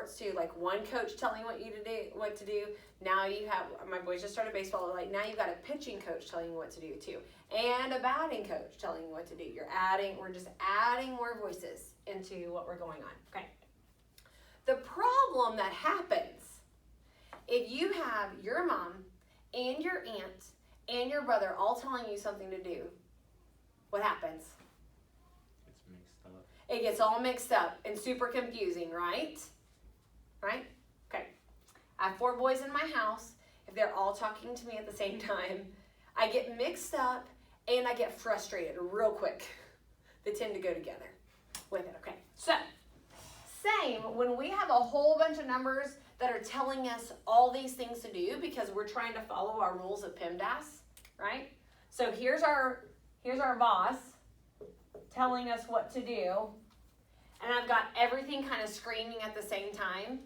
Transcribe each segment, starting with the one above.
sports too, like one coach telling you what to do. Now you have, my boys just started baseball, like now you've got a pitching coach telling you what to do too, and a batting coach telling you what to do. We're just adding more voices into what we're going on. Okay. The problem that happens if you have your mom and your aunt and your brother all telling you something to do, what happens? It's mixed up. It gets all mixed up and super confusing, right? Right? Okay. I have 4 boys in my house. If they're all talking to me at the same time, I get mixed up and I get frustrated real quick. They tend to go together with it. Okay. So, same when we have a whole bunch of numbers that are telling us all these things to do because we're trying to follow our rules of PEMDAS, right? So here's our boss telling us what to do, and I've got everything kind of screaming at the same time.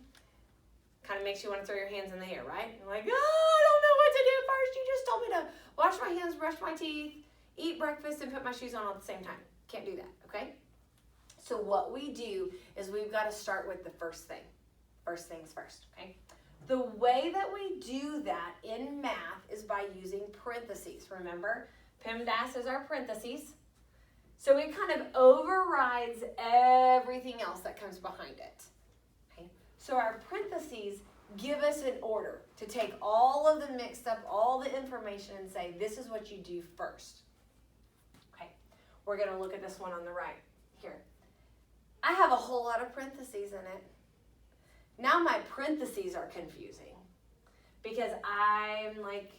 Kind of makes you want to throw your hands in the air, right? You're like, oh, I don't know what to do first. You just told me to wash my hands, brush my teeth, eat breakfast, and put my shoes on at the same time. Can't do that, okay? So what we do is we've got to start with the first thing. First things first, okay? The way that we do that in math is by using parentheses. Remember, PEMDAS is our parentheses. So it kind of overrides everything else that comes behind it. Okay? So our parentheses give us an order to take all of the mixed up, all the information and say, this is what you do first. Okay, we're going to look at this one on the right here. I have a whole lot of parentheses in it. Now my parentheses are confusing because I'm like,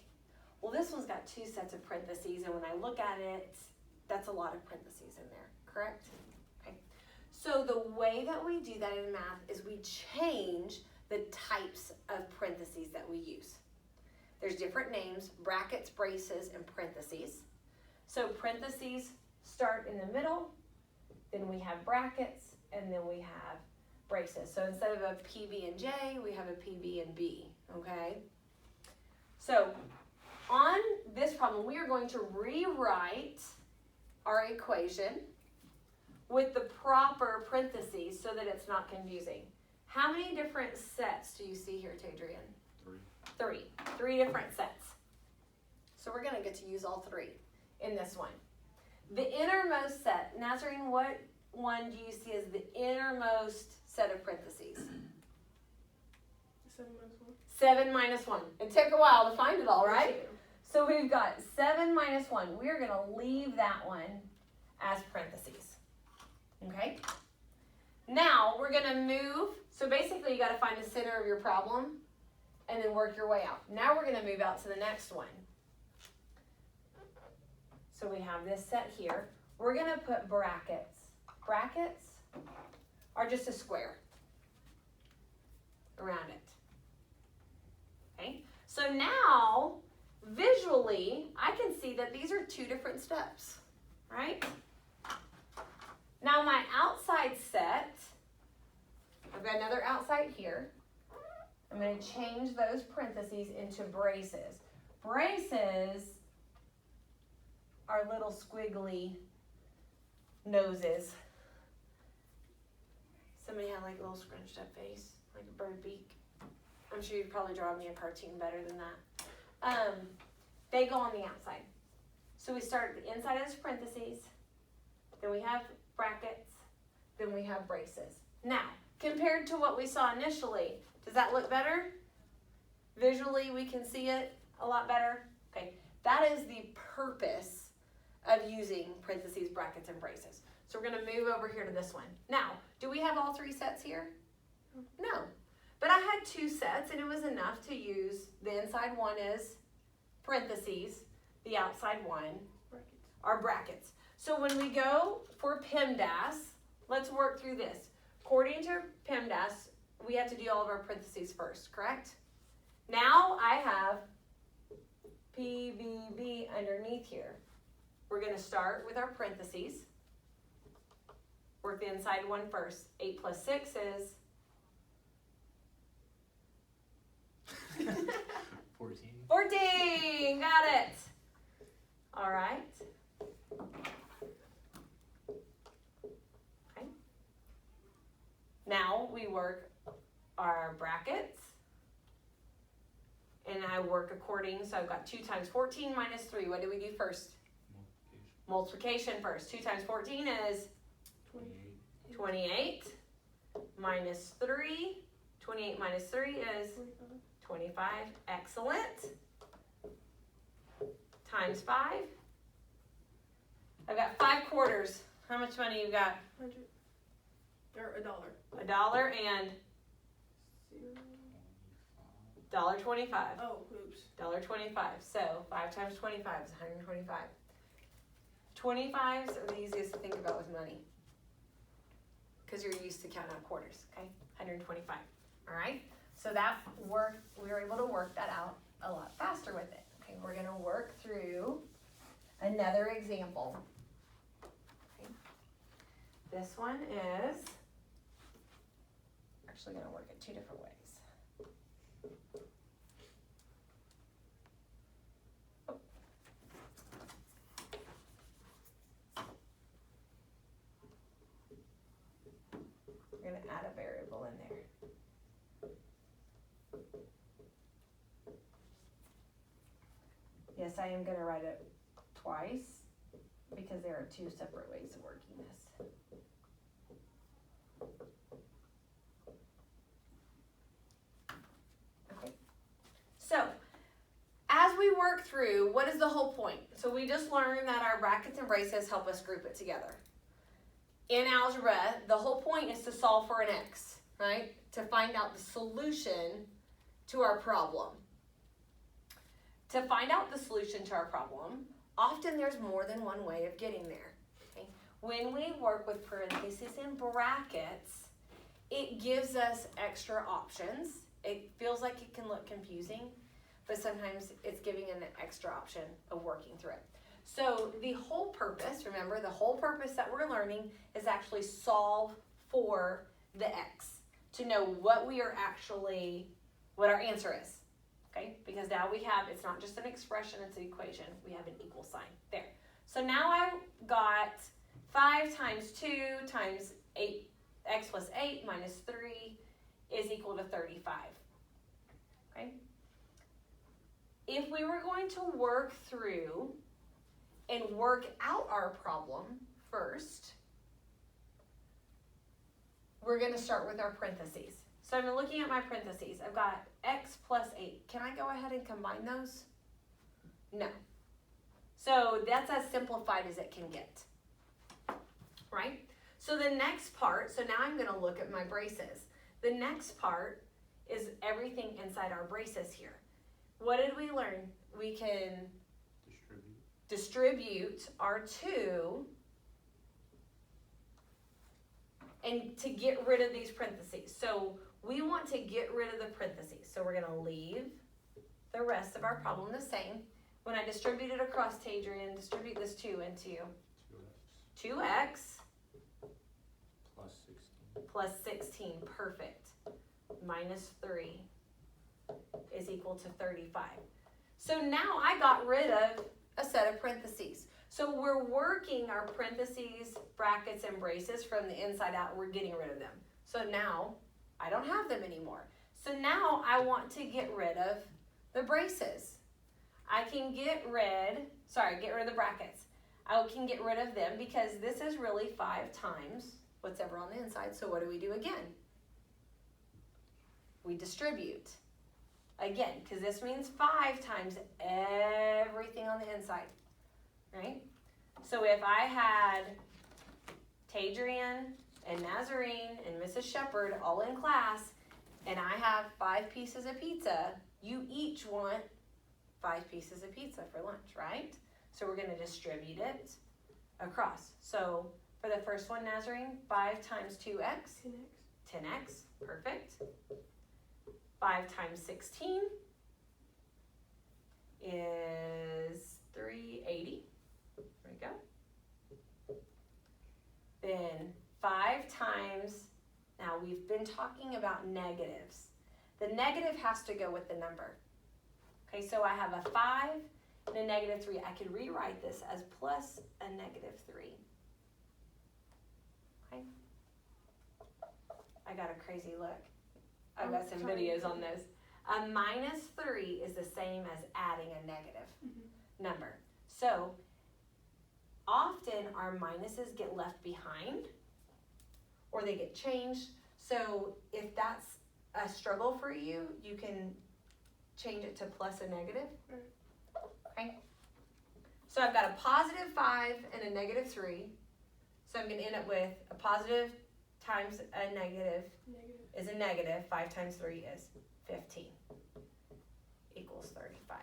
well, this one's got 2 sets of parentheses, and when I look at it, that's a lot of parentheses in there, correct? Okay. So the way that we do that in math is we change the types of parentheses that we use. There's different names, brackets, braces, and parentheses. So parentheses start in the middle, then we have brackets, and then we have braces. So instead of a PB and J, we have a PB and B, okay? So on this problem, we are going to rewrite our equation with the proper parentheses so that it's not confusing. How many different sets do you see here, Tadrian? 3. 3 different sets. So we're going to get to use all 3 in this one. The innermost set, Nazarene, what one do you see as the innermost set of parentheses? 7 minus 1. 7 minus 1. It took a while to find it all, right? So we've got 7 minus 1. We're going to leave that one as parentheses. Okay? Now we're going to move. So basically you got to find the center of your problem and then work your way out. Now we're going to move out to the next one. So we have this set here. We're going to put brackets. Brackets are just a square around it. Okay? So now, visually, I can see that these are 2 different steps, right? Now my outside set, I've got another outside here. I'm going to change those parentheses into braces. Braces are little squiggly noses. Somebody had like a little scrunched up face, like a bird beak. I'm sure you'd probably draw me a cartoon better than that. They go on the outside. So we start at the inside as parentheses, then we have brackets, then we have braces. Now, compared to what we saw initially, does that look better? Visually, we can see it a lot better. Okay, that is the purpose of using parentheses, brackets, and braces. So we're going to move over here to this one. Now, do we have all 3 sets here? No. But I had 2 sets, and it was enough to use the inside one is parentheses, the outside one are brackets. So when we go for PEMDAS, let's work through this. According to PEMDAS, we have to do all of our parentheses first, correct? Now I have PBB underneath here. We're going to start with our parentheses. Work the inside one first. 8 plus 6 is 14. 14. Got it. All right. Okay. Now we work our brackets. And I work according, so I've got 2 times 14 minus 3. What do we do first? Multiplication. Multiplication first. 2 times 14 is 28. 28 minus 3. 28 minus 3 is 25. Excellent. Times 5. I've got 5 quarters. How much money you got? 100 or $1. $1 and Zero. $1.25. Oh, oops. $1.25. So 5 times 25 is 125. 25s are the easiest to think about with money, because you're used to counting out quarters. Okay, 125. All right. So that worked. We were able to work that out a lot faster with it. Okay, we're gonna work through another example. Okay. This one is actually gonna work it 2 different ways. We're going to add a variable in there. Yes, I am going to write it twice because there are 2 separate ways of working this. Okay. So, as we work through, what is the whole point? So we just learned that our brackets and braces help us group it together. In algebra, the whole point is to solve for an x, right? To find out the solution to our problem. To find out the solution to our problem, often there's more than one way of getting there. Okay? When we work with parentheses and brackets, it gives us extra options. It feels like it can look confusing, but sometimes it's giving an extra option of working through it. So the whole purpose, remember, the whole purpose that we're learning is actually solve for the x, to know what our answer is, okay? Because now we have, it's not just an expression, it's an equation. We have an equal sign there. So now I've got 5 times 2 times 8, x plus 8 minus 3 is equal to 35, okay? If we were going to work through and work out our problem first, we're going to start with our parentheses. So I'm looking at my parentheses. I've got x plus 8. Can I go ahead and combine those? No. So that's as simplified as it can get, right? So the next part, so now I'm going to look at my braces. The next part is everything inside our braces here. What did we learn? We can distribute our 2 and to get rid of these parentheses. So we want to get rid of the parentheses. So we're going to leave the rest of our problem the same. When I distribute it across, Tadrian, distribute this 2 into 2x plus 16. Perfect. Minus 3 is equal to 35. So now I got rid of a set of parentheses. So we're working our parentheses, brackets, and braces from the inside out. We're getting rid of them. So now I don't have them anymore. So now I want to get rid of the braces. I can get rid of the brackets. I can get rid of them because this is really 5 times what's ever on the inside. So what do we do again? We distribute. Again, because this means 5 times everything on the inside, right? So if I had Tadrian and Nazarene and Mrs. Shepherd all in class, and I have 5 pieces of pizza, you each want 5 pieces of pizza for lunch, right? So we're going to distribute it across. So for the first one, Nazarene, 5 times 2x, 10x, perfect. 5 times 16 is 380. There we go. Then 5 times, now we've been talking about negatives. The negative has to go with the number. Okay, so I have a 5 and a negative 3. I could rewrite this as plus a negative 3. Okay. I got a crazy look. I've got some videos on this. A minus 3 is the same as adding a negative number. So often our minuses get left behind or they get changed. So if that's a struggle for you, you can change it to plus a negative. Okay. So I've got a positive 5 and a negative 3. So I'm going to end up with a positive times a negative is a negative. 5 times 3 is 15 equals 35.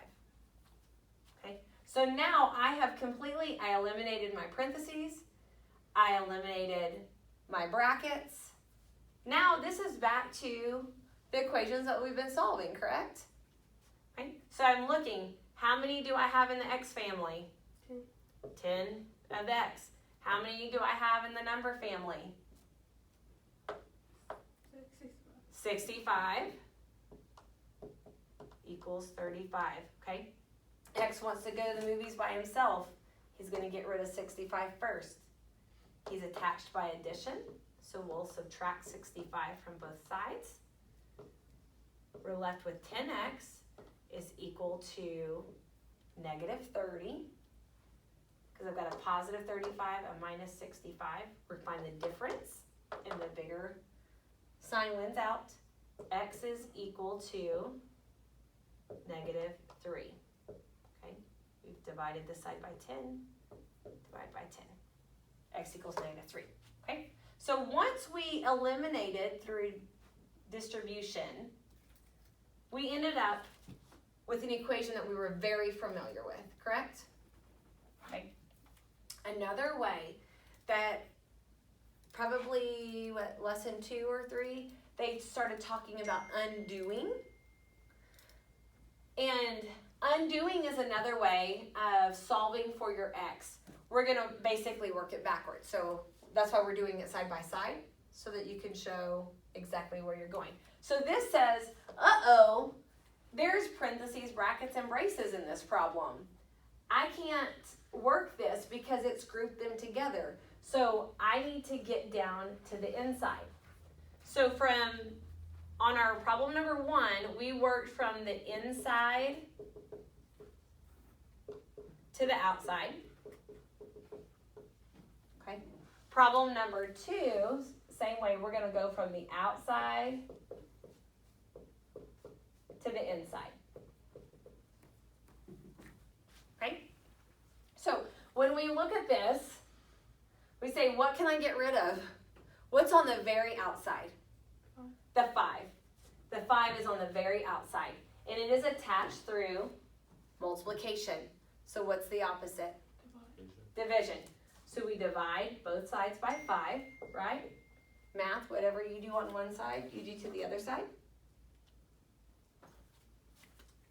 Okay. So now I eliminated my parentheses. I eliminated my brackets. Now this is back to the equations that we've been solving, correct? Okay. So I'm looking, how many do I have in the x family? 10 of x. How many do I have in the number family? 65 equals 35, okay? X wants to go to the movies by himself. He's going to get rid of 65 first. He's attached by addition, so we'll subtract 65 from both sides. We're left with 10x is equal to negative 30, because I've got a positive 35, a minus 65. We're finding the difference, and the bigger sign wins out. X is equal to negative 3. Okay, we've divided this side by 10, divide by 10. X equals negative 3. Okay, so once we eliminated through distribution, we ended up with an equation that we were very familiar with, correct? Okay. Another way that probably, lesson 2 or 3, they started talking about undoing. And undoing is another way of solving for your x. We're going to basically work it backwards. So that's why we're doing it side by side, so that you can show exactly where you're going. So this says, uh-oh, there's parentheses, brackets, and braces in this problem. I can't work this because it's grouped them together. So I need to get down to the inside. So on our problem number 1, we worked from the inside to the outside. Okay. Problem number 2, same way, we're going to go from the outside to the inside. Okay? So when we look at this, we say, what can I get rid of? What's on the very outside? The 5. The 5 is on the very outside. And it is attached through multiplication. So what's the opposite? Division. So we divide both sides by 5, right? Math, whatever you do on one side, you do to the other side.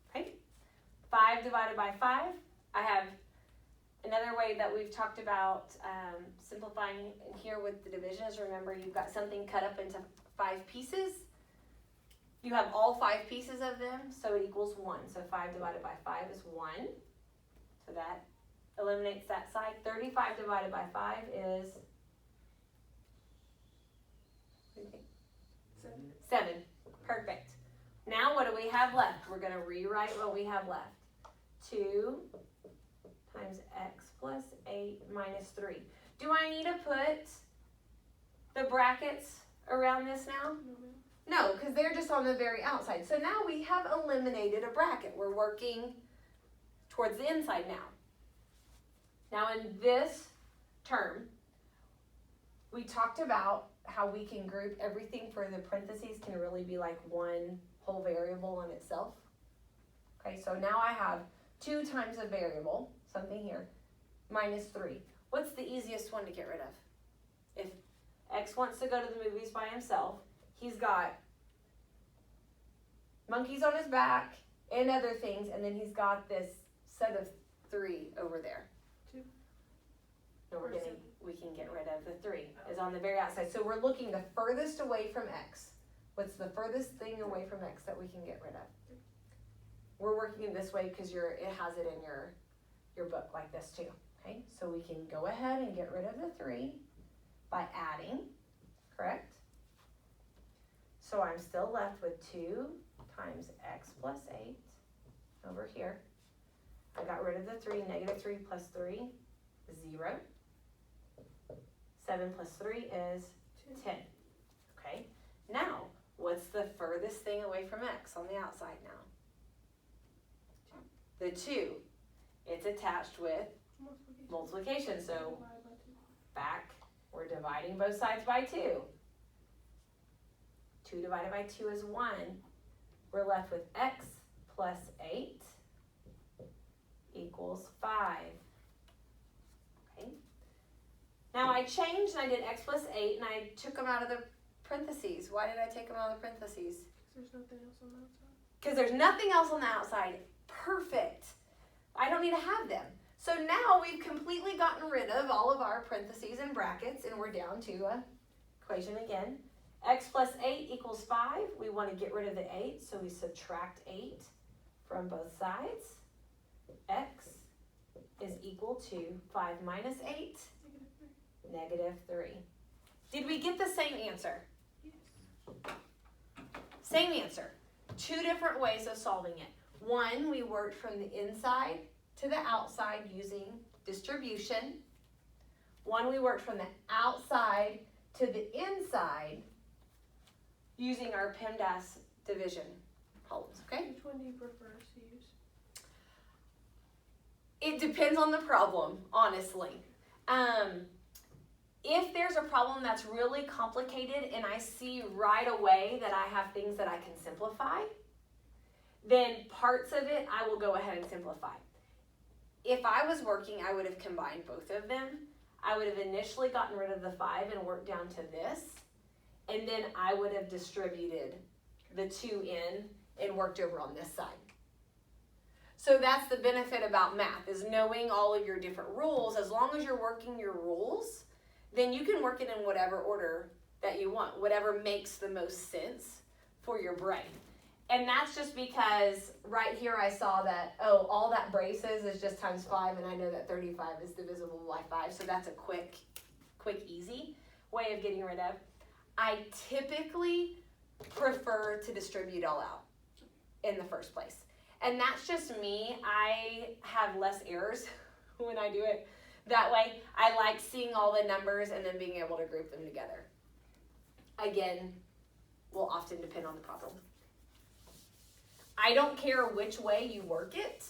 Okay? 5 divided by 5. I have another way that we've talked about simplifying here with the division is, remember, you've got something cut up into 5 pieces. You have all 5 pieces of them, so it equals 1. So 5 divided by 5 is 1. So that eliminates that side. 35 divided by 5 is 7. Perfect. Now what do we have left? We're going to rewrite what we have left. 2 times x plus 8 minus 3. Do I need to put the brackets around this now? No, because they're just on the very outside. So now we have eliminated a bracket. We're working towards the inside now. Now in this term, we talked about how we can group everything for the parentheses can really be like one whole variable in itself. Okay, so now I have 2 times a variable, something here, minus 3. What's the easiest one to get rid of? If X wants to go to the movies by himself, he's got monkeys on his back and other things, and then he's got this set of 3 over there. 2. No, we can get rid of the 3. Is on the very outside. So we're looking the furthest away from X. What's the furthest thing away from X that we can get rid of? We're working this way because it has it in your book like this too. Okay, so we can go ahead and get rid of the 3 by adding, correct? So I'm still left with 2 times x plus 8 over here. I got rid of the 3, negative 3 plus 3 is 0. 7 plus 3 is 10. Okay, now what's the furthest thing away from x on the outside now? The 2. It's attached with multiplication, so back, we're dividing both sides by 2. 2 divided by 2 is 1. We're left with x plus 8 equals 5. Okay. Now I changed and I did x plus 8 and I took them out of the parentheses. Why did I take them out of the parentheses? There's nothing else on the outside. Because there's nothing else on the outside. Perfect. I don't need to have them. So now we've completely gotten rid of all of our parentheses and brackets and we're down to a equation again. X plus 8 equals 5. We want to get rid of the 8, so we subtract 8 from both sides. X is equal to 5 minus 8, negative 3. Did we get the same answer? Yes. Same answer. 2 different ways of solving it. One, we worked from the inside to the outside using distribution. One, we worked from the outside to the inside using our PEMDAS division problems, okay? Which one do you prefer us to use? It depends on the problem, honestly. If there's a problem that's really complicated and I see right away that I have things that I can simplify, then parts of it I will go ahead and simplify. If I was working, I would have combined both of them. I would have initially gotten rid of the 5 and worked down to this, and then I would have distributed the 2 in and worked over on this side. So that's the benefit about math, is knowing all of your different rules. As long as you're working your rules, then you can work it in whatever order that you want, whatever makes the most sense for your brain. And that's just because right here I saw that, oh, all that braces is just times 5, and I know that 35 is divisible by 5, so that's a quick, easy way of getting rid of. I typically prefer to distribute all out in the first place. And that's just me. I have less errors when I do it that way. I like seeing all the numbers and then being able to group them together. Again, will often depend on the problem. I don't care which way you work it.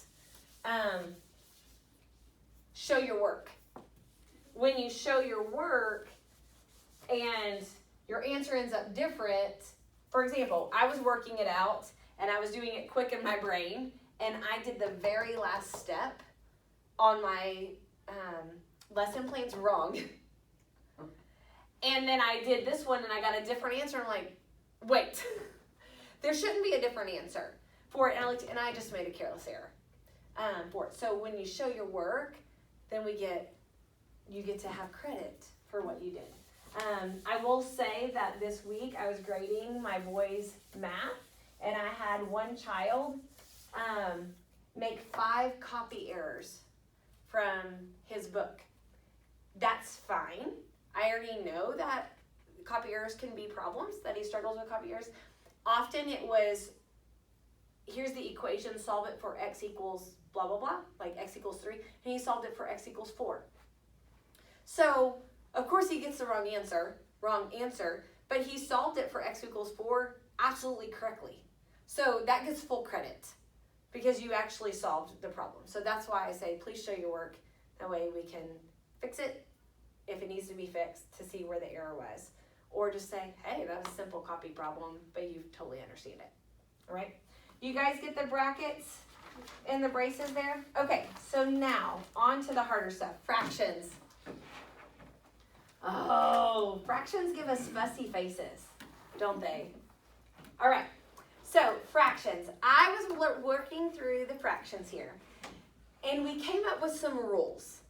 Show your work. When you show your work and your answer ends up different, for example, I was working it out and I was doing it quick in my brain, and I did the very last step on my lesson plans wrong. And then I did this one and I got a different answer. I'm like, wait, there shouldn't be a different answer for it. And I just made a careless error for it. So when you show your work, then you get to have credit for what you did. I will say that this week I was grading my boys' math, and I had one child make 5 copy errors from his book. That's fine. I already know that copy errors can be problems, that he struggles with copy errors. Often it was, here's the equation, solve it for x equals blah, blah, blah, like x equals 3, and he solved it for x equals 4. So, of course he gets the wrong answer, but he solved it for x equals 4 absolutely correctly. So that gets full credit because you actually solved the problem. So that's why I say, please show your work. That way we can fix it if it needs to be fixed to see where the error was. Or just say, hey, that was a simple copy problem, but you totally understand it. All right? You guys get the brackets and the braces there? Okay, so now on to the harder stuff, fractions. Oh, fractions give us fussy faces, don't they? All right, so fractions. I was working through the fractions here, and we came up with some rules.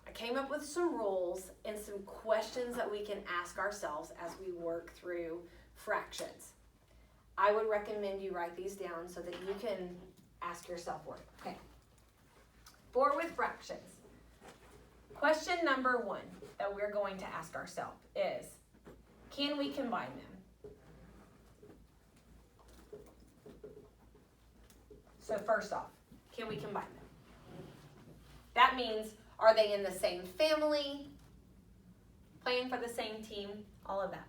I came up with some rules and some questions that we can ask ourselves as we work through fractions. I would recommend you write these down so that you can ask yourself work. Okay. For with fractions. Question number 1 that we're going to ask ourselves is, can we combine them? So first off, can we combine them? That means, are they in the same family, playing for the same team, all of that.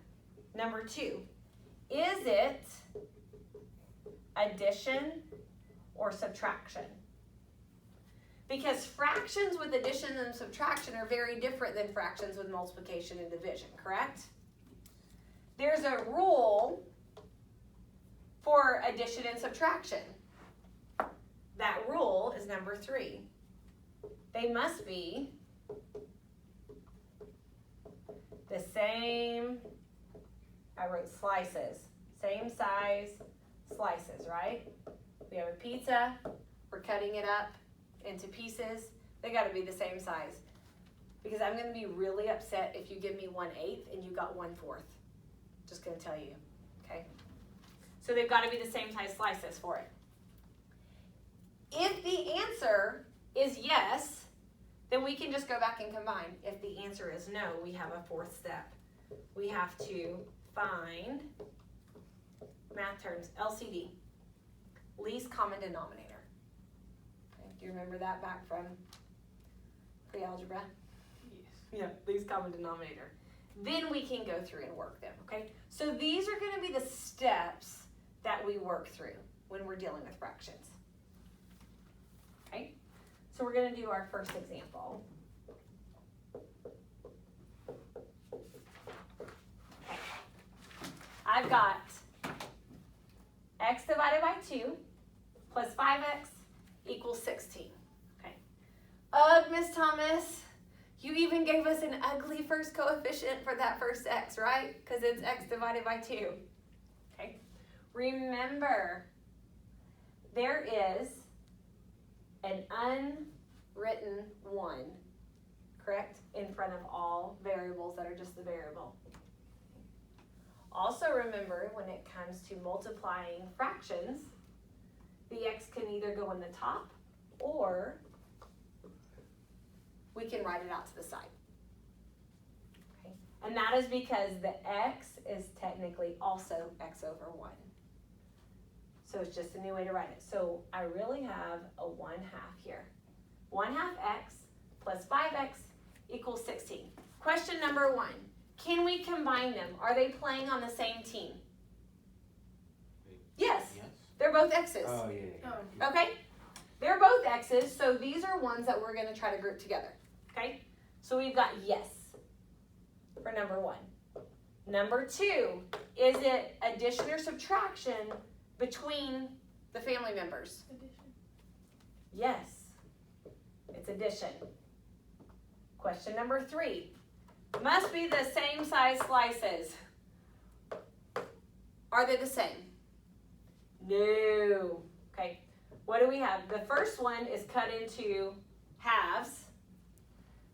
Number 2, is it addition or subtraction? Because fractions with addition and subtraction are very different than fractions with multiplication and division, correct? There's a rule for addition and subtraction. That rule is number 3. They must be the same, I wrote slices, same size slices, right? We have a pizza, we're cutting it up into pieces, they gotta be the same size. Because I'm gonna be really upset if you give me 1/8 and you got 1/4. Just gonna tell you, okay? So they've gotta be the same size slices for it. If the answer is yes, then we can just go back and combine. If the answer is no, we have a 4th step. We have to find, math terms, LCD, least common denominator. Okay, do you remember that back from pre-algebra? Yes. Yeah, least common denominator. Then we can go through and work them, okay? So these are gonna be the steps that we work through when we're dealing with fractions. Okay, so we're gonna do our first example. Okay. I've got x divided by 2 plus 5x equals 16. Okay. Ugh, Miss Thomas, you even gave us an ugly first coefficient for that first x, right? Because it's x divided by 2. Okay. Remember, there is an unwritten 1, correct, in front of all variables that are just the variable. Also remember, when it comes to multiplying fractions, the x can either go in the top or we can write it out to the side. Okay? And that is because the x is technically also x over 1. So it's just a new way to write it. So I really have a 1/2 here. 1/2 x plus 5x equals 16. Question number 1. Can we combine them? Are they playing on the same team? Yes. Yes. They're both x's. Oh, yeah. Oh. Okay? They're both x's, so these are ones that we're going to try to group together. Okay? So we've got yes for number 1. Number 2, is it addition or subtraction between the family members? Addition. Yes, it's addition. Question number 3, must be the same size slices. Are they the same? No. Okay, what do we have? The first one is cut into halves.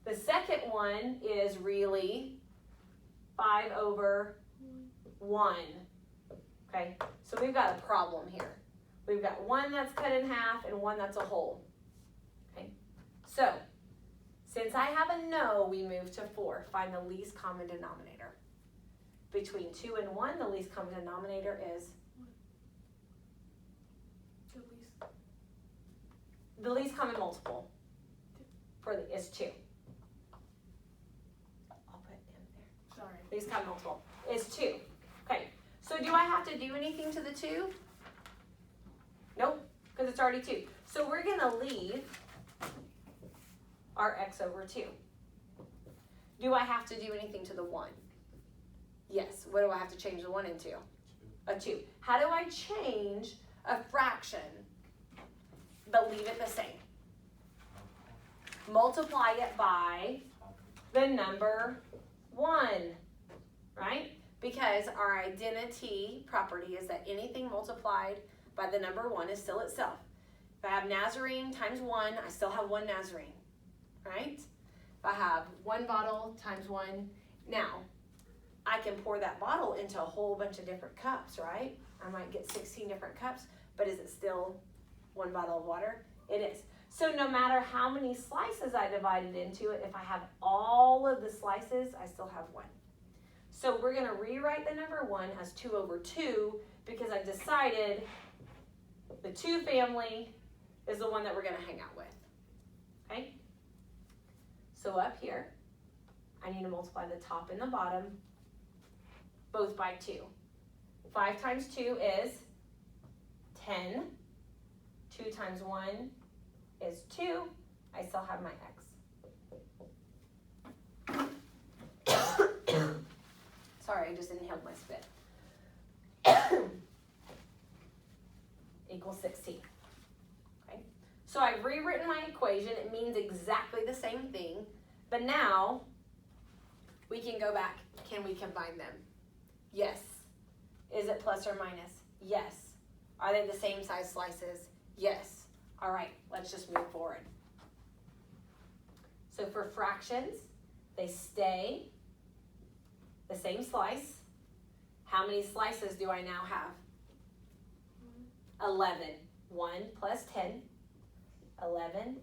The second one is really 5 over 1. Okay, so we've got a problem here. We've got one that's cut in half and one that's a whole. Okay, so since I have a no, we move to 4. Find the least common denominator. Between 2 and 1, the least common denominator is? The least common multiple is 2. I'll put in there. Sorry. Least common multiple is 2. Okay, so do I have to do anything to the 2? Nope, because it's already 2. So we're going to leave our x over 2. Do I have to do anything to the 1? Yes. What do I have to change the 1 into? A 2. How do I change a fraction but leave it the same? Multiply it by the number 1, right? Because our identity property is that anything multiplied by the number 1 is still itself. If I have Nazarene times 1, I still have 1 Nazarene, right? If I have 1 bottle times 1, now I can pour that bottle into a whole bunch of different cups, right? I might get 16 different cups, but is it still 1 bottle of water? It is. So no matter how many slices I divided into it, if I have all of the slices, I still have 1. So we're going to rewrite the number 1 as 2 over 2 because I decided The 2 family is the one that we're going to hang out with. Okay? So up here, I need to multiply the top and the bottom, both by 2. 5 times 2 is 10. 2 times 1 is 2. I still have my x. Sorry, I just inhaled my spit. Equals 16. Okay? So I've rewritten my equation. It means exactly the same thing. But now, we can go back. Can we combine them? Yes. Is it plus or minus? Yes. Are they the same size slices? Yes. All right, let's just move forward. So for fractions, they stay the same slice. How many slices do I now have? 11. 1 plus 10. 11x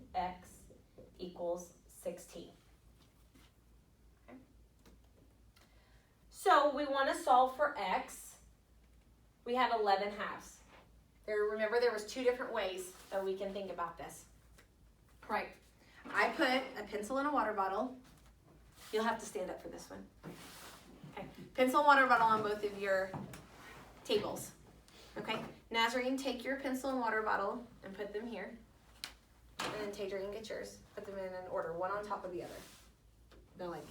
equals 16. Okay. So we want to solve for x. We have 11 halves. Remember, there was 2 different ways that we can think about this. Right. I put a pencil in a water bottle. You'll have to stand up for this one. Okay. Pencil and water bottle on both of your tables. Okay. Nazarene, take your pencil and water bottle and put them here. And then Tadrian, get yours. Put them in an order, one on top of the other. They're like,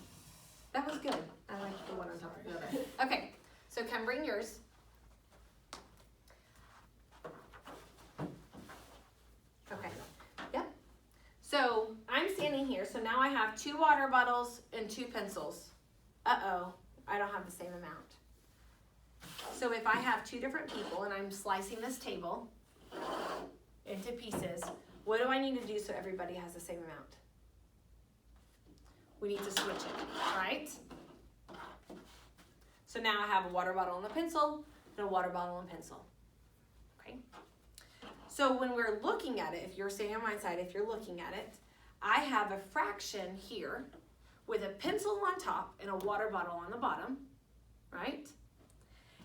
that was good. I like the one on top of the other. Okay. So come bring yours. Okay. Yep. So I'm standing here. So now I have 2 water bottles and 2 pencils. Uh-oh. I don't have the same amount. So if I have 2 different people and I'm slicing this table into pieces, what do I need to do so everybody has the same amount? We need to switch it, right? So now I have a water bottle and a pencil and a water bottle and pencil. Okay? So when we're looking at it, if you're standing on my side, if you're looking at it, I have a fraction here with a pencil on top and a water bottle on the bottom, right?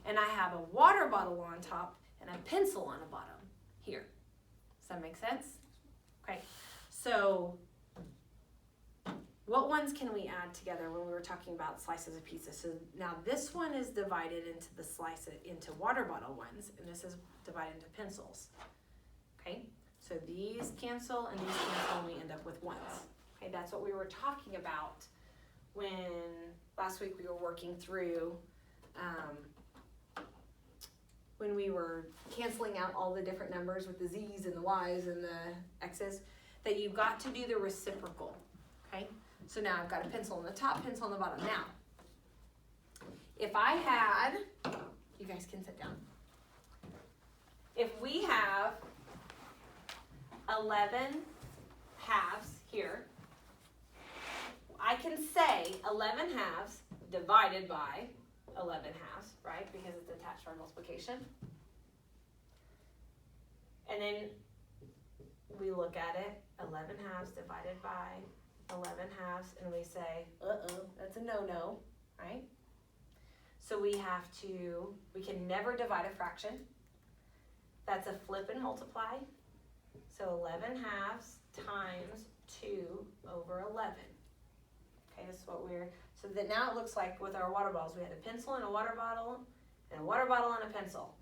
And I have a water bottle on top and a pencil on the bottom here. Does that make sense? Okay, so what ones can we add together when we were talking about slices of pieces? So now this one is divided into into water bottle ones, and this is divided into pencils. Okay, so these cancel and these cancel, and we end up with ones. Okay, that's what we were talking about when last week we were working through when we were canceling out all the different numbers with the z's and the y's and the x's, that you've got to do the reciprocal. Okay, so now I've got a pencil on the top, pencil on the bottom. Now, if I had, you guys can sit down. If we have 11 halves here, I can say 11 halves divided by 11 halves, right? Because it's attached to our multiplication. And then we look at it, 11 halves divided by 11 halves, and we say, uh-oh, that's a no-no, right? So we can never divide a fraction. That's a flip and multiply. So 11 halves times 2 over 11. Okay, that's what so that now it looks like with our water bottles, we had a pencil and a water bottle, and a water bottle and a pencil.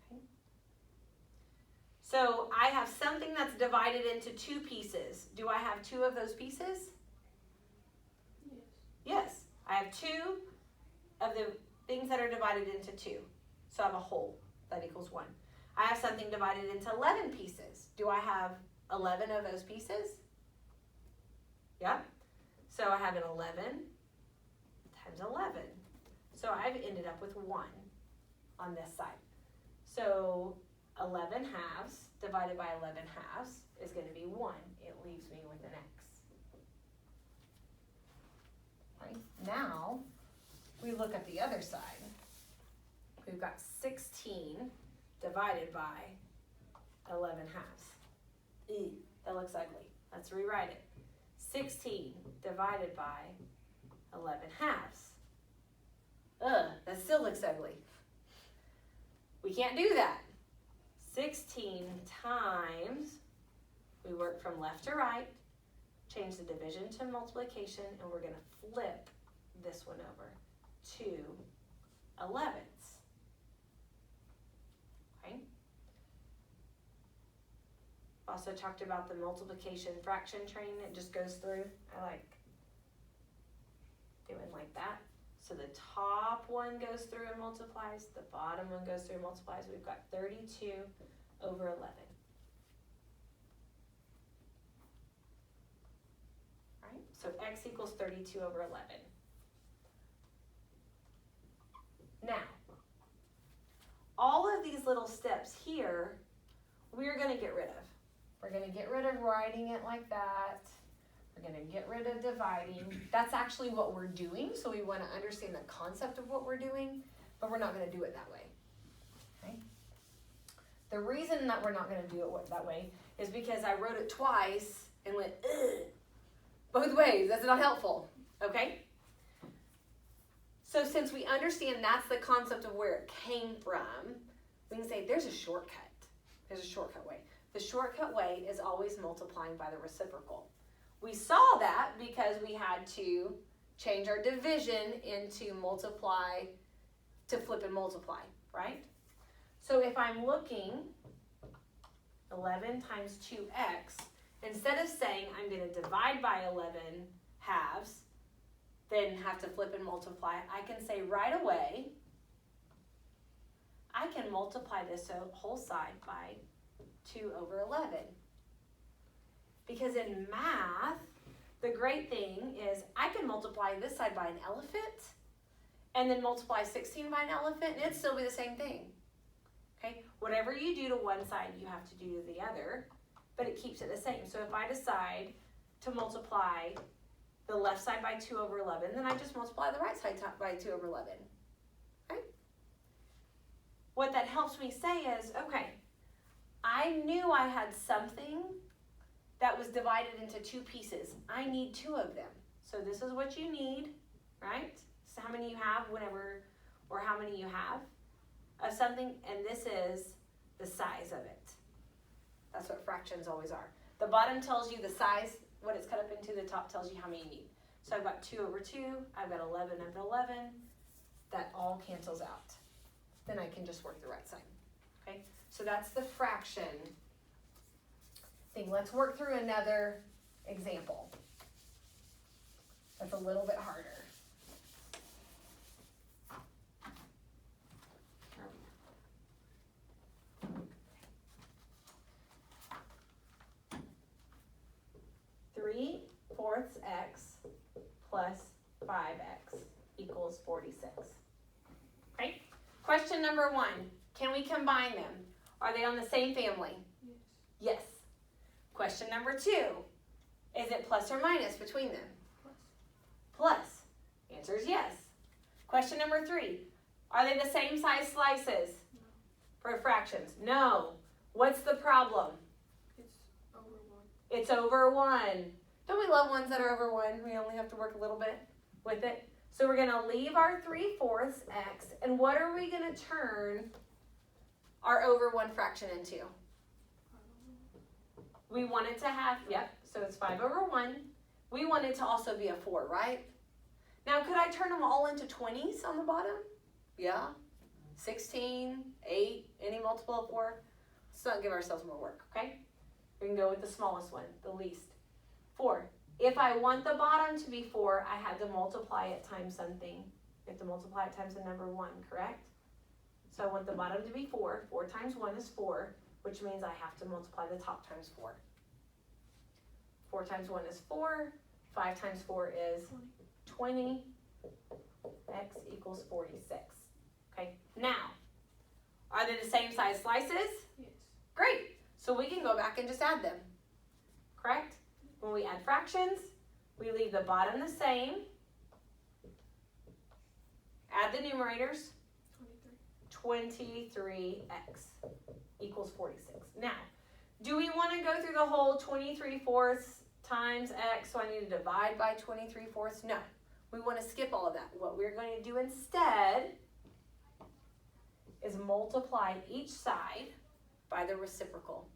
Okay. So I have something that's divided into 2 pieces. Do I have 2 of those pieces? Yes. Yes, I have 2 of the things that are divided into 2. So I have a whole, that equals 1. I have something divided into 11 pieces. Do I have 11 of those pieces? Yeah. So I have an 11 times 11. So I've ended up with 1 on this side. So 11 halves divided by 11 halves is going to be 1. It leaves me with an x. Right? Now, we look at the other side. We've got 16 divided by 11 halves. Ew, that looks ugly. Let's rewrite it. 16 divided by 11 halves. Ugh, that still looks ugly. We can't do that. 16 times, we work from left to right, change the division to multiplication, and we're going to flip this one over. 2 11ths. Okay? Also talked about the multiplication fraction train. It just goes through. I like doing like that. So the top one goes through and multiplies. The bottom one goes through and multiplies. We've got 32 over 11. Right? So x equals 32 over 11. Now, all of these little steps here, we're going to get rid of. We're going to get rid of writing it like that. We're going to get rid of dividing. That's actually what we're doing, so we want to understand the concept of what we're doing, but we're not going to do it that way. Okay? The reason that we're not going to do it that way is because I wrote it twice and went, ugh, both ways. That's not helpful. Okay? So since we understand that's the concept of where it came from, we can say there's a shortcut. There's a shortcut way. The shortcut way is always multiplying by the reciprocal. We saw that because we had to change our division into multiply to flip and multiply, right? So if I'm looking 11 times 2x, instead of saying I'm going to divide by 11 halves, then have to flip and multiply, I can say right away, I can multiply this whole side by 2 over 11. Because in math, the great thing is I can multiply this side by an elephant and then multiply 16 by an elephant and it'd still be the same thing. Okay? Whatever you do to one side, you have to do to the other, but it keeps it the same. So if I decide to multiply the left side by 2 over 11, then I just multiply the right side by 2 over 11. Okay? What that helps me say is, okay, I knew I had something that was divided into 2 pieces. I need 2 of them. So this is what you need, right? So how many you have whenever, or how many you have of something, and this is the size of it. That's what fractions always are. The bottom tells you the size, what it's cut up into, the top tells you how many you need. So I've got 2 over 2, I've got 11 over 11, that all cancels out. Then I can just work the right side, okay? So that's the fraction thing. Let's work through another example that's a little bit harder. Three fourths x plus 5x equals 46. Okay? Question number 1. Can we combine them? Are they on the same family? Yes. Yes. Question number 2. Is it plus or minus between them? Plus. Plus. Answer is yes. Question number 3. Are they the same size slices? No. For fractions? No. What's the problem? It's over 1. It's over 1. Don't we love ones that are over 1? We only have to work a little bit with it. So we're going to leave our 3/4 x, and what are we going to turn our over 1 fraction into? We want it to have, yep, so it's 5 over 1. We want it to also be a 4, right? Now, could I turn them all into 20s on the bottom? Yeah. 16, 8, any multiple of 4? Let's not give ourselves more work, okay? We can go with the smallest one, the least. 4. If I want the bottom to be 4, I had to multiply it times something. You have to multiply it times the number 1, correct? So I want the bottom to be 4. 4 times 1 is 4, which means I have to multiply the top times 4. 4 times 1 is 4. 5 times 4 is 20. X equals 46. Okay, now, are they the same size slices? Yes. Great. So we can go back and just add them. Correct? When we add fractions, we leave the bottom the same. Add the numerators. 23. 23x equals 46. Now, do we want to go through the whole 23/4 times x, so I need to divide by 23/4? No. We want to skip all of that. What we're going to do instead is multiply each side by the reciprocal.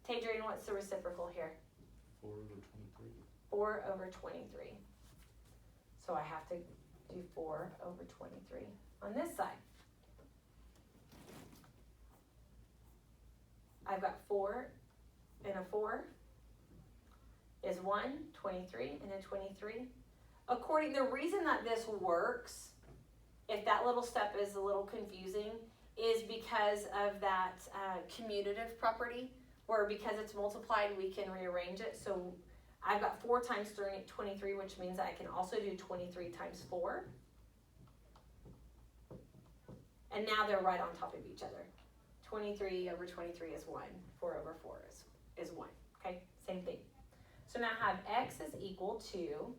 Tadrian, what's the reciprocal here? 4 over 23. 4 over 23. So I have to do 4 over 23 on this side. I've got 4 and a 4 is 1, 23 and a 23. The reason that this works, if that little step is a little confusing, is because of that commutative property, where because it's multiplied, we can rearrange it. So I've got 4 times 23, which means I can also do 23 times 4. And now they're right on top of each other. 23 over 23 is 1. 4 over 4 is 1. Okay, same thing. So now I have x is equal to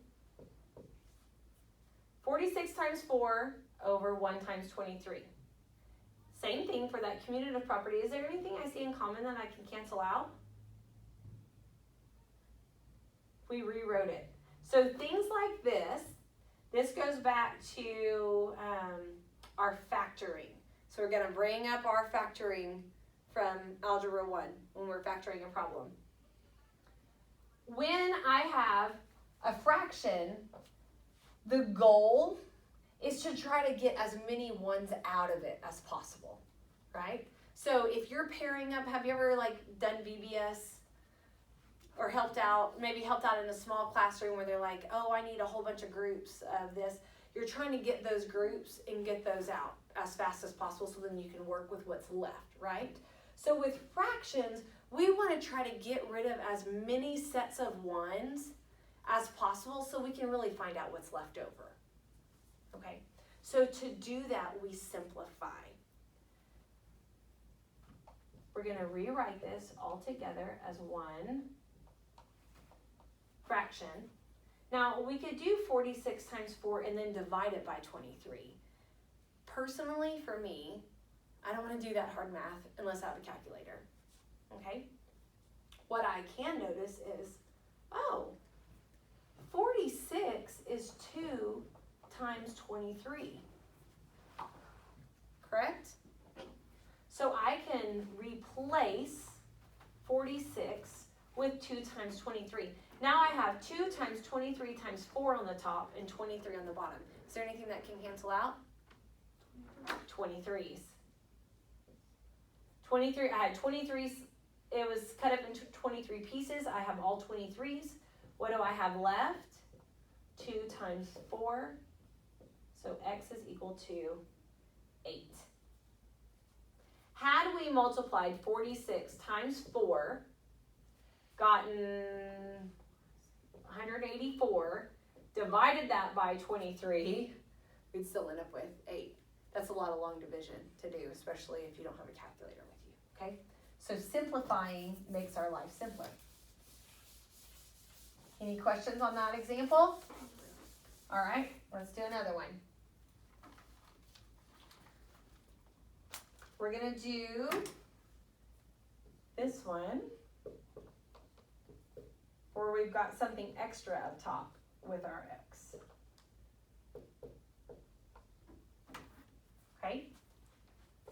46 times 4 over 1 times 23. Same thing for that commutative property. Is there anything I see in common that I can cancel out? We rewrote it. So things like this goes back to our factoring. So we're going to bring up our factoring from Algebra 1 when we're factoring a problem. When I have a fraction, the goal is to try to get as many ones out of it as possible, right? So if you're pairing up, have you ever done VBS or maybe helped out in a small classroom where they're like, oh, I need a whole bunch of groups of this. You're trying to get those groups and get those out as fast as possible so then you can work with what's left, right? So with fractions, we want to try to get rid of as many sets of ones as possible so we can really find out what's left over. Okay, so to do that, we simplify. We're going to rewrite this all together as one fraction. Now, we could do 46 times 4 and then divide it by 23. Personally, for me, I don't want to do that hard math unless I have a calculator. Okay? What I can notice is, 46 is 2 times 23. Correct? So I can replace 46 with 2 times 23. Now I have 2 times 23 times 4 on the top and 23 on the bottom. Is there anything that can cancel out? 23s. 23, I had 23s. It was cut up into 23 pieces. I have all 23s. What do I have left? 2 times 4. So x is equal to 8. Had we multiplied 46 times 4, gotten 184, divided that by 23, we'd still end up with 8. That's a lot of long division to do, especially if you don't have a calculator with you, okay? So simplifying makes our life simpler. Any questions on that example? All right, let's do another one. We're going to do this one where we've got something extra up top with our x. Okay?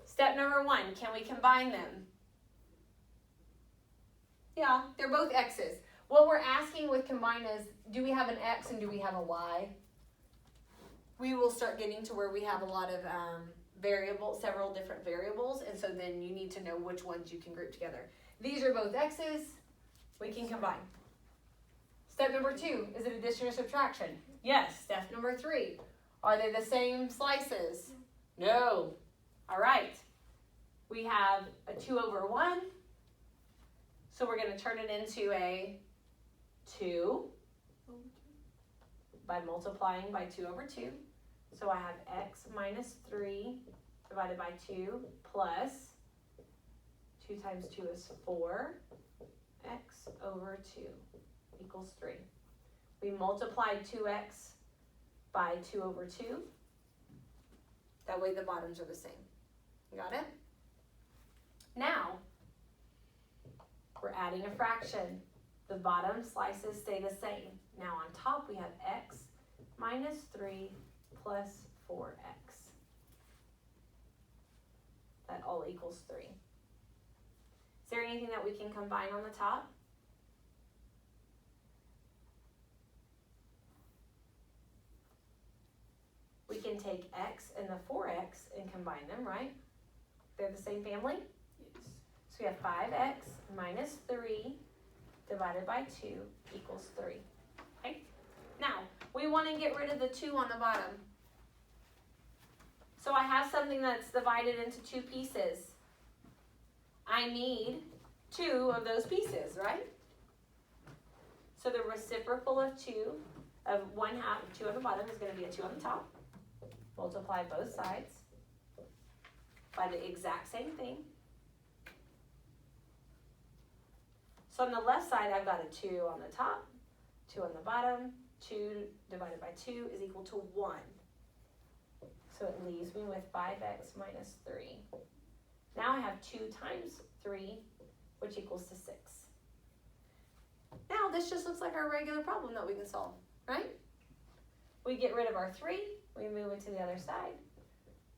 Step number 1, can we combine them? Yeah, they're both x's. What we're asking with combine is, do we have an x and do we have a y? We will start getting to where we have a lot of several different variables, and so then you need to know which ones you can group together. These are both x's, we can combine. Step number 2, is it addition or subtraction? Yes. Step number 3, are they the same slices? No. All right. We have a 2 over 1, so we're going to turn it into a 2 by multiplying by 2 over 2. So I have x minus 3 divided by 2 plus 2 times 2 is 4, x over 2 equals 3. We multiplied 2x by 2 over 2. That way the bottoms are the same. You got it? Now, we're adding a fraction. The bottom slices stay the same. Now on top we have x minus 3 plus 4x. That all equals 3. anything that we can combine on the top? We can take x and the 4x and combine them, right? They're the same family? Yes. So we have 5x minus 3 divided by 2 equals 3. Okay? Now, we want to get rid of the 2 on the bottom. So I have something that's divided into 2 pieces. I need 2 of those pieces, right? So the reciprocal of 2 of 1/2, 2 on the bottom is going to be a 2 on the top. Multiply both sides by the exact same thing. So on the left side, I've got a 2 on the top, 2 on the bottom. 2 divided by 2 is equal to 1. So it leaves me with 5x minus 3. Now I have 2 times 3, which equals to 6. Now this just looks like our regular problem that we can solve, right? We get rid of our 3, we move it to the other side.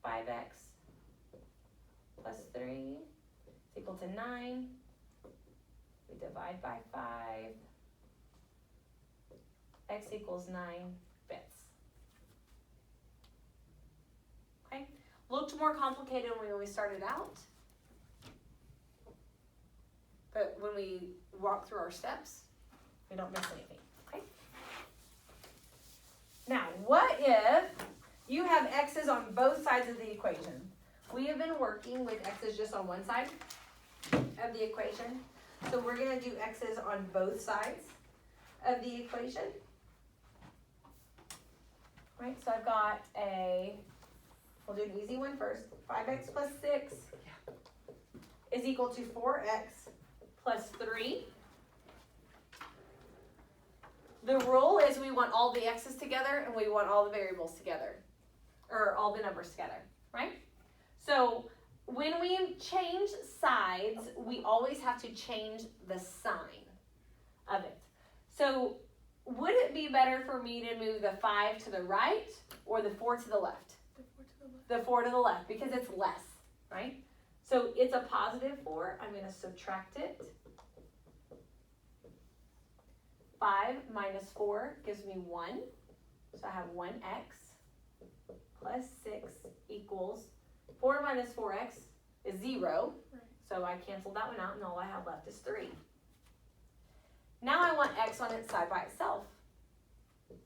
5x plus 3 is equal to 9. We divide by 5. X equals 9 bits. Okay, looked more complicated when we started out. But when we walk through our steps, we don't miss anything, okay? Now, what if you have x's on both sides of the equation? We have been working with x's just on one side of the equation. So we're going to do x's on both sides of the equation. Right, so I've got we'll do an easy one first. 5x plus 6 is equal to 4x plus 3. The rule is we want all the x's together and we want all the variables together, or all the numbers together, right? So when we change sides, we always have to change the sign of it. So would it be better for me to move the 5 to the right or the 4 to the left? The 4 to the left. The 4 to the left, because it's less, right? So it's a positive 4. I'm going to subtract it. 5 minus 4 gives me 1. So I have 1x plus 6 equals 4 minus 4x is 0. Right. So I canceled that one out, and all I have left is 3. Now I want x on its side by itself.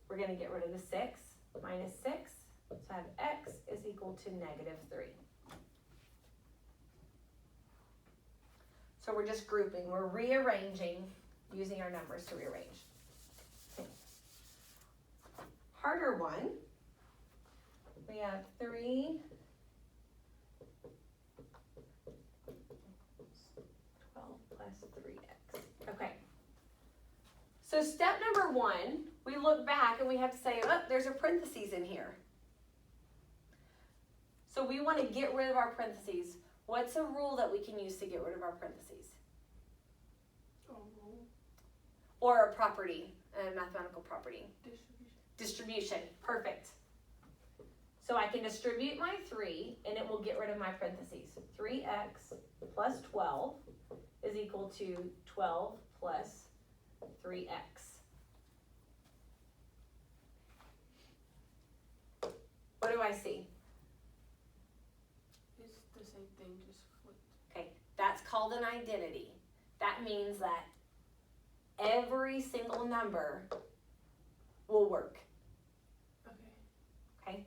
We're going to get rid of the 6 minus 6. So I have x is equal to negative 3. So we're just grouping. We're rearranging using our numbers to rearrange. Okay. Harder one. We have 3. 12 plus 3x. Okay. So step number 1, we look back and we have to say, oh, there's a parentheses in here. So we want to get rid of our parentheses. What's a rule that we can use to get rid of our parentheses? Oh, rule. Or a property, a mathematical property. Distribution. Distribution, perfect. So I can distribute my 3 and it will get rid of my parentheses. 3x plus 12 is equal to 12 plus 3x. What do I see? It's the same thing, just flipped. Okay, that's called an identity. That means that every single number will work. Okay. Okay?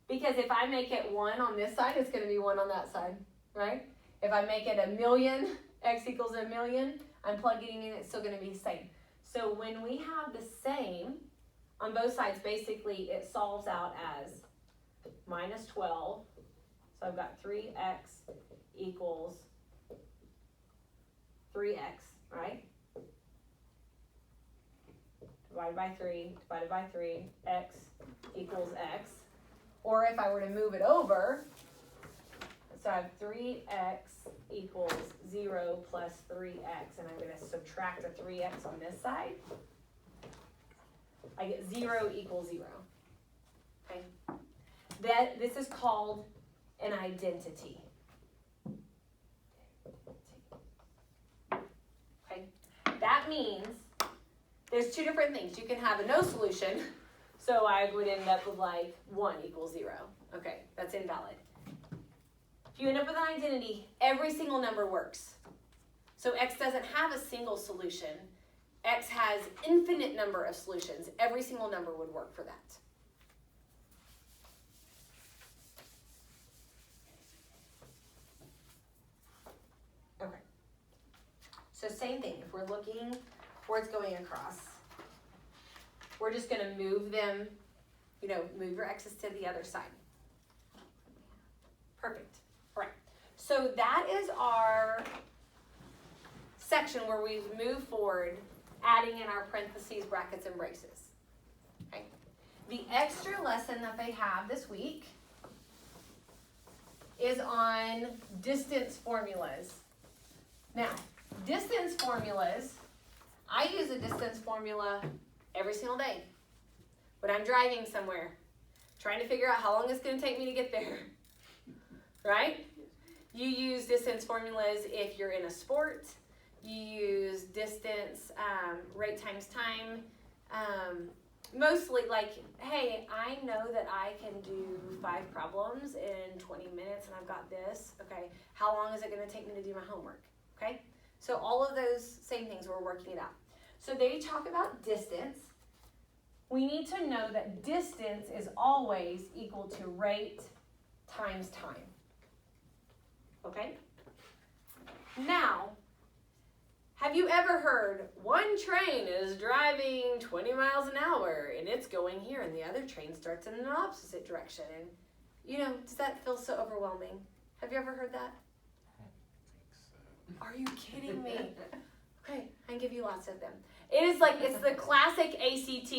Because if I make it 1 on this side, it's going to be 1 on that side, right? If I make it 1,000,000, x equals 1,000,000, I'm plugging in, it's still going to be the same. So when we have the same on both sides, basically it solves out as minus 12. So I've got 3x equals 3x, right? Divided by 3, divided by 3, x equals x. Or if I were to move it over, so I have 3x equals 0 plus 3x, and I'm going to subtract a 3x on this side. I get 0 equals 0. Okay? This is called an identity. that means there's two different things. You can have a no solution, so I would end up with like 1 equals 0. Okay, that's invalid. If you end up with an identity, every single number works. So x doesn't have a single solution. X has infinite number of solutions. Every single number would work for that. Okay. So same thing. If we're looking where it's going across, we're just going to move them, move your x's to the other side. Perfect. All right. So that is our section where we move forward, adding in our parentheses, brackets, and braces. Okay. The extra lesson that they have this week is on distance formulas. Now, distance formulas, I use a distance formula every single day when I'm driving somewhere, trying to figure out how long it's going to take me to get there. Right? You use distance formulas if you're in a sport. You use distance, rate times time. Mostly like, hey, I know that I can do 5 problems in 20 minutes and I've got this. Okay, how long is it going to take me to do my homework? Okay, so all of those same things, we're working it out. So they talk about distance. We need to know that distance is always equal to rate times time. Okay? Now, have you ever heard one train is driving 20 miles an hour and it's going here and the other train starts in an opposite direction? And, does that feel so overwhelming? Have you ever heard that? Are you kidding me? Okay, I can give you lots of them. It's the classic ACT,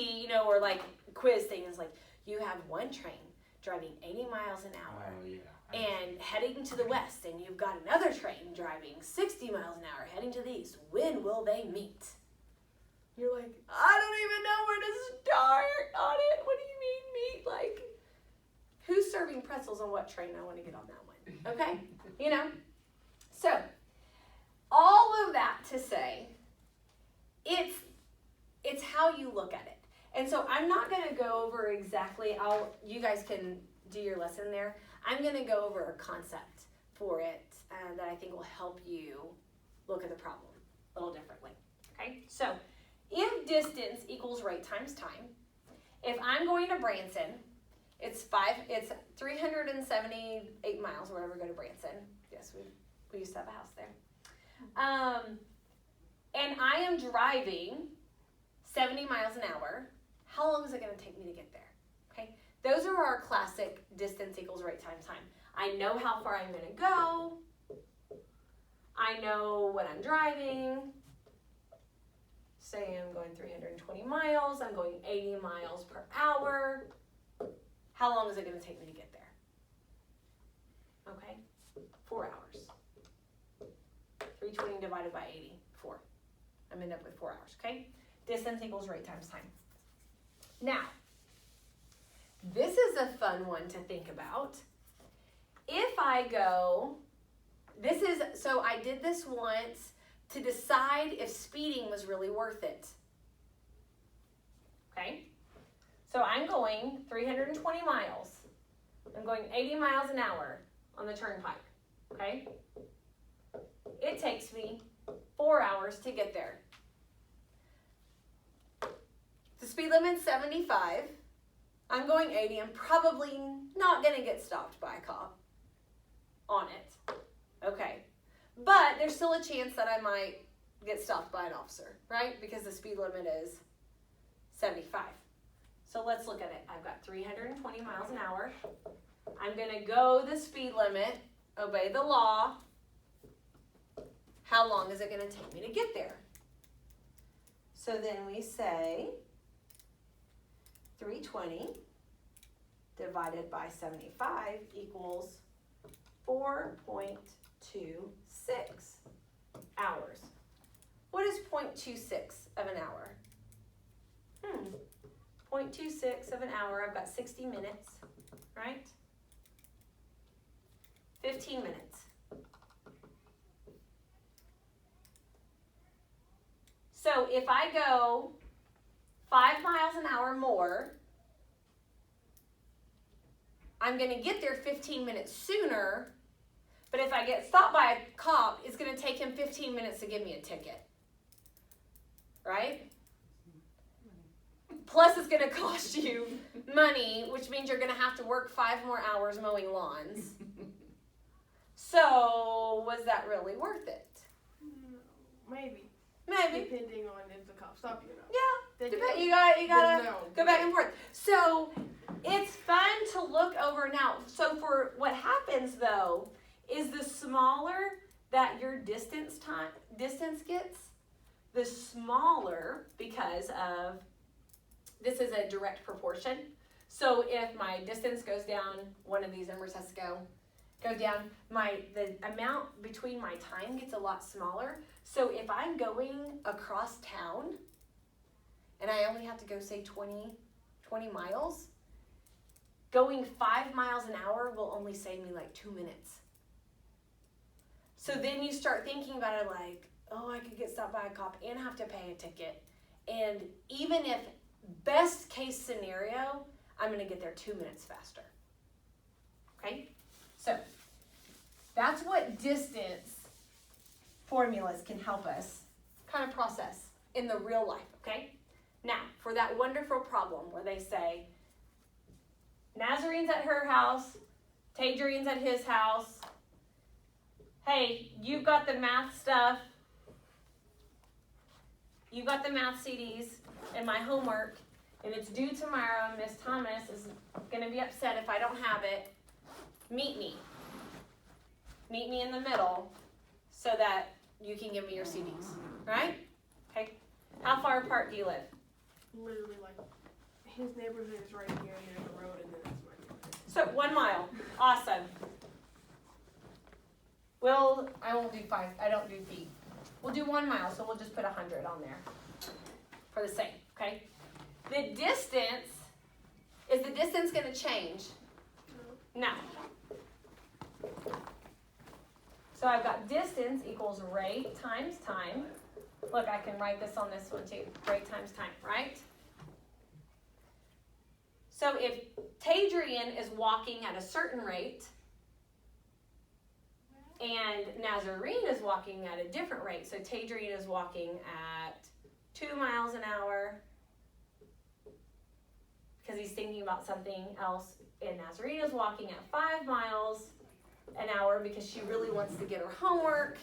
or like quiz thing. It's like, you have one train driving 80 miles an hour. Oh, yeah. And heading to the west, and you've got another train driving 60 miles an hour heading to the east. When will they meet? You're like, I don't even know where to start on it. What do you mean meet? Like, who's serving pretzels on what train? I want to get on that one. Okay? So, all of that to say, it's how you look at it. And so I'm not going to go over exactly, you guys can do your lesson there. I'm going to go over a concept for it that I think will help you look at the problem a little differently. Okay, so if distance equals rate times time, if I'm going to Branson, it's 378 miles, wherever we go to Branson. Yes, we used to have a house there. And I am driving 70 miles an hour. How long is it going to take me to get there? Okay, those are our classic distance equals rate times time. I know how far I'm going to go. I know when I'm driving. Say I'm going 320 miles. I'm going 80 miles per hour. How long is it going to take me to get there? Okay, 4 hours. 320 divided by 80, 4. I'm ending up with 4 hours, okay? Distance equals rate times time. Now, this is a fun one to think about. If I go, so I did this once to decide if speeding was really worth it. Okay? So I'm going 320 miles. I'm going 80 miles an hour on the turnpike. Okay? It takes me 4 hours to get there. The speed limit's 75. I'm going 80. I'm probably not going to get stopped by a cop on it. Okay. But there's still a chance that I might get stopped by an officer, right? Because the speed limit is 75. So let's look at it. I've got 320 miles an hour. I'm going to go the speed limit, obey the law. How long is it going to take me to get there? So then we say 320 divided by 75 equals 4.26 hours. What is 0.26 of an hour? 0.26 of an hour, I've got 60 minutes, right? 15 minutes. So So if I go 5 miles an hour more, I'm going to get there 15 minutes sooner. But if I get stopped by a cop, it's going to take him 15 minutes to give me a ticket. Right? Plus, it's going to cost you money, which means you're going to have to work 5 more hours mowing lawns. So, was that really worth it? Maybe. Maybe. Depending on if the cops stop you or not. Yeah. Then You no. gotta Then no. go back and forth. So, it's fun to look over now. So, for what happens though, is the smaller that your distance gets, the smaller, because of this is a direct proportion. So if my distance goes down, one of these numbers has to go down. The amount between my time gets a lot smaller. So if I'm going across town and I only have to go say 20 miles, going 5 miles an hour will only save me like 2 minutes. So then you start thinking about it like, oh, I could get stopped by a cop and have to pay a ticket. And even if best case scenario, I'm going to get there 2 minutes faster. Okay? So that's what distance formulas can help us kind of process in the real life. Okay? Now, for that wonderful problem where they say, Nazarene's at her house, Tadrian's at his house. Hey, you've got the math stuff. You've got the math CDs and my homework, and it's due tomorrow. Miss Thomas is going to be upset if I don't have it. Meet me. Meet me in the middle so that you can give me your CDs. Right? Okay. How far apart do you live? Literally, like, his neighborhood is right here, and there's a road, and then it's my neighborhood. So 1 mile. Awesome. I won't do 5. I don't do feet. We'll do 1 mile, so we'll just put 100 on there for the same, okay? The distance, is the distance going to change? No. So I've got distance equals rate times time. Look, I can write this on this one too. Rate times time, right? So if Tadrian is walking at a certain rate, and Nazarene is walking at a different rate. So Tadrian is walking at 2 miles an hour because he's thinking about something else. And Nazarene is walking at 5 miles an hour because she really wants to get her homework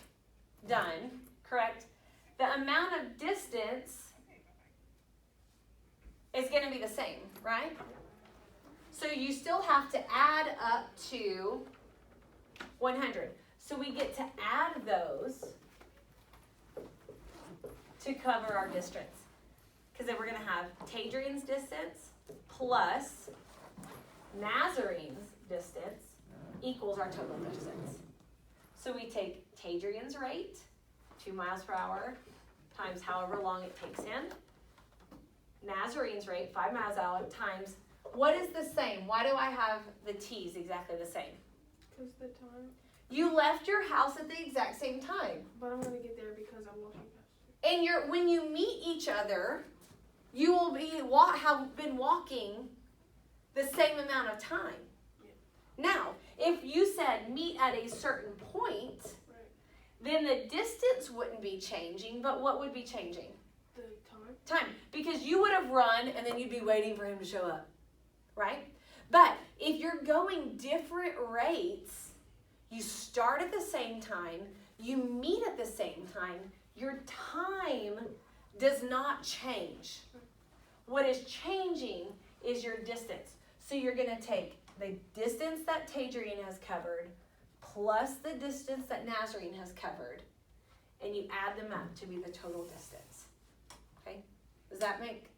done, correct? The amount of distance is going to be the same, right? So you still have to add up to 100. So we get to add those to cover our distance. Because then we're going to have Tadrian's distance plus Nazarene's distance equals our total distance. So we take Tadrian's rate, 2 miles per hour, times however long it takes him. Nazarene's rate, 5 miles an hour, times, what is the same? Why do I have the T's exactly the same? Because the time. You left your house at the exact same time. But I'm going to get there because I'm walking past And when you meet each other, you will have been walking the same amount of time. Yeah. Now, if you said meet at a certain point, Right. then the distance wouldn't be changing, but what would be changing? The time. Time. Because you would have run and then you'd be waiting for him to show up, right? But if you're going different rates, you start at the same time, you meet at the same time, your time does not change. What is changing is your distance. So you're going to take the distance that Tadrian has covered plus the distance that Nazarene has covered, and you add them up to be the total distance. Okay? Does that make